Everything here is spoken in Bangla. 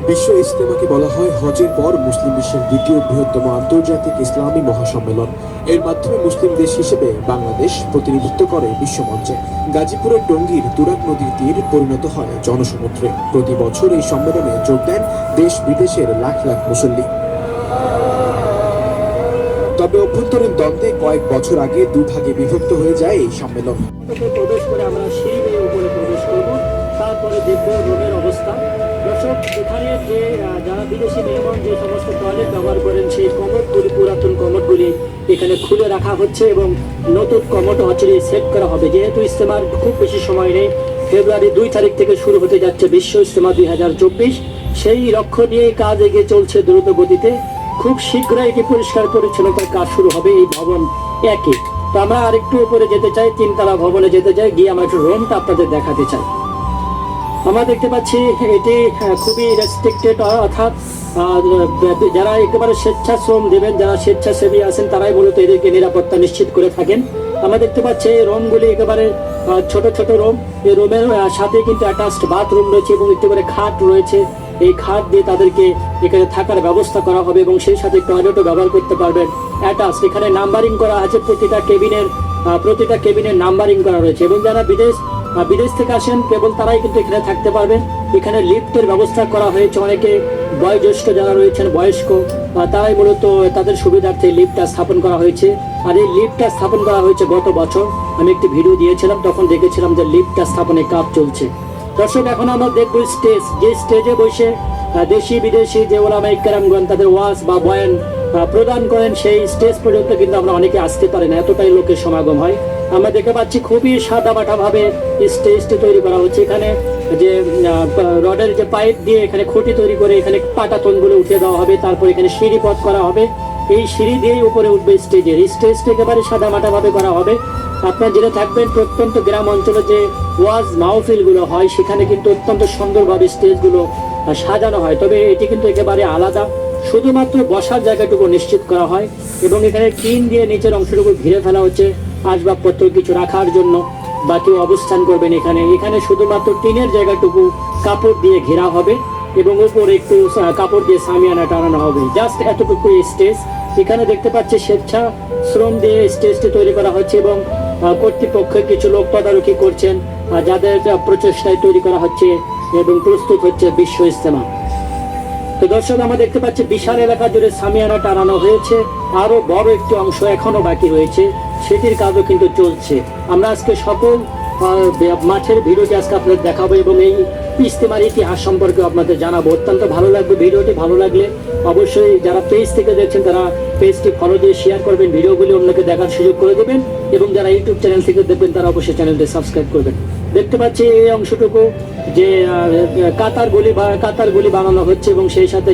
বিশ্ব ইজতেমাকে বলা হয় হজের পর মুসলিম বিশ্বের দ্বিতীয় বৃহত্তম আন্তর্জাতিক ইসলামী মহাসম্মেলন। এর মাধ্যমে মুসলিম দেশ হিসেবে বাংলাদেশ প্রতিনিধিত্ব করে বিশ্বমঞ্চে। গাজীপুরের টঙ্গীর তুরাগ নদীর তীর পরিণত হয় জনসমুদ্রে। প্রতি বছর এই সম্মেলনে যোগ দেন দেশ বিদেশের লাখ লাখ মুসল্লি। তবে অভ্যন্তরীণ দ্বন্দ্বে কয়েক বছর আগে দুভাগে বিভক্ত হয়ে যায় এই সম্মেলন। প্রবেশ করে আমরা সিঁড়ি বেয়ে উপরে প্রবেশ করব, তারপরে দেখব রুমের অবস্থা। দর্শক, এখানে যে যারা বিদেশি মেহমান যে সমস্ত টয়লেট ব্যবহার করেন সেই কমোডগুলি, পুরাতন কমোডগুলি এখানে খুলে রাখা হচ্ছে এবং নতুন কমোড হচ্ছে সেট করা হবে। যেহেতু ইজতেমার খুব বেশি সময় নেই, ফেব্রুয়ারি 2 তারিখ থেকে শুরু হতে যাচ্ছে বিশ্ব ইজতেমা 2024। সেই লক্ষ্য নিয়ে কাজ এগিয়ে চলছে দ্রুত গতিতে। খুব শীঘ্রই এটি পরিষ্কার পরিচ্ছন্নতার কাজ শুরু হবে এই ভবন একই। তো আমরা আরেকটু উপরে যেতে চাই, 3 তলা ভবনে যেতে চাই, গিয়ে আমরা একটু রুমটা আপনাদের দেখাতে চাই। আমরা দেখতে পাচ্ছি এটি খুবই রেস্ট্রিক্টেড, অর্থাৎ যারা একেবারে স্বেচ্ছাশ্রম দেবেন, যারা স্বেচ্ছাসেবী আছেন তারাই মূলত এদেরকে নিরাপত্তা নিশ্চিত করে থাকেন। আমরা দেখতে পাচ্ছি এই রুমগুলি একেবারে ছোট ছোট রুম। এই রুমের সাথে কিন্তু অ্যাটাচড বাথরুম রয়েছে এবং একটু করে খাট রয়েছে। এই খাট দিয়ে তাদেরকে এখানে থাকার ব্যবস্থা করা হবে এবং সেই সাথে টয়লেটও ব্যবহার করতে পারবেন অ্যাটাচ। এখানে নাম্বারিং করা আছে, প্রতিটা কেবিনের নাম্বারিং করা রয়েছে এবং যারা বিদেশ থেকে আসেন কেবল তারাই কিন্তু এখানে থাকতে পারবেন। এখানে লিফটের ব্যবস্থা করা হয়েছে। অনেকে বয়োজ্যেষ্ঠ যারা রয়েছেন, বয়স্ক, তারাই মূলত তাদের সুবিধার্থে লিফটটা স্থাপন করা হয়েছে। আর এই লিফটটা স্থাপন করা হয়েছে গত বছর। আমি একটি ভিডিও দিয়েছিলাম, তখন দেখেছিলাম যে লিফটটা স্থাপনে কাজ চলছে। দর্শক, এখন আমরা দেখবো স্টেজ। যে স্টেজে বসে দেশি বিদেশি যে ওলামায়ে কেরামগণ তাদের ওয়াজ বা বয়ান প্রদান করেন, সেই স্টেজ পর্যন্ত কিন্তু আমরা অনেকে আসতে পারি না, এতটাই লোকের সমাগম হয়। আমরা দেখতে পাচ্ছি খুবই সাদামাটা ভাবে স্টেজটি তৈরি করা হচ্ছে। এখানে যে রডের যে পাইপ দিয়ে এখানে খুঁটি তৈরি করে এখানে পাটাতনগুলো উঠিয়ে দেওয়া হবে, তারপর এখানে সিঁড়ি পথ করা হবে। এই সিঁড়ি দিয়েই উপরে উঠবে স্টেজের। এই স্টেজটি একেবারে সাদামাটা ভাবে করা হবে। আপনার যেটা থাকবেন, প্রত্যন্ত গ্রাম অঞ্চলে যে ওয়াজ মাহফিলগুলো হয় সেখানে কিন্তু অত্যন্ত সুন্দরভাবে স্টেজগুলো সাজানো হয়। তবে এটি কিন্তু একেবারে আলাদা, শুধুমাত্র বসার জায়গাটুকু নিশ্চিত করা হয় এবং এখানে টিন দিয়ে নিচের অংশটুকু ঘিরে ফেলা হচ্ছে আসবাবপত্র কিছু রাখার জন্য, বা কেউ অবস্থান করবেন এখানে শুধুমাত্র টিনের জায়গাটুকু কাপড় দিয়ে ঘেরা হবে এবং উপরে একটু কাপড় দিয়ে সামিয়ানা টানানো হবে। জাস্ট এতটুকু স্টেজ। এখানে দেখতে পাচ্ছি স্বেচ্ছাশ্রম দিয়ে স্টেজটি তৈরি করা হচ্ছে এবং কর্তৃপক্ষের কিছু লোক তদারকি করছেন, যাদের প্রচেষ্টায় তৈরি করা হচ্ছে এবং প্রস্তুত হচ্ছে বিশ্ব ইজতেমা। তো দর্শক, আমরা দেখতে পাচ্ছি বিশাল এলাকা জুড়ে সামিয়ানা টানানো হয়েছে। আরো বড় একটি অংশ এখনো বাকি রয়েছে, সেটির কাজও কিন্তু চলছে। আমরা আজকে সকল মাঠের ভিডিওটি আজকে আপনাদের দেখাবো এবং এই ইজতেমার ইতিহাস সম্পর্কে আপনাদের জানাবো। অত্যন্ত ভালো লাগবে ভিডিওটি। ভালো লাগলে অবশ্যই যারা পেজ থেকে দেখছেন তারা পেজটি ফলো দিয়ে শেয়ার করবেন, ভিডিওগুলি অন্যকে দেখার সুযোগ করে দেবেন এবং যারা ইউটিউব চ্যানেল থেকে দেখবেন তারা অবশ্যই চ্যানেলটি সাবস্ক্রাইব করবেন। দেখতে পাচ্ছি এই অংশটুকু যে কাতার গুলি বানানো হচ্ছে এবং সেই সাথে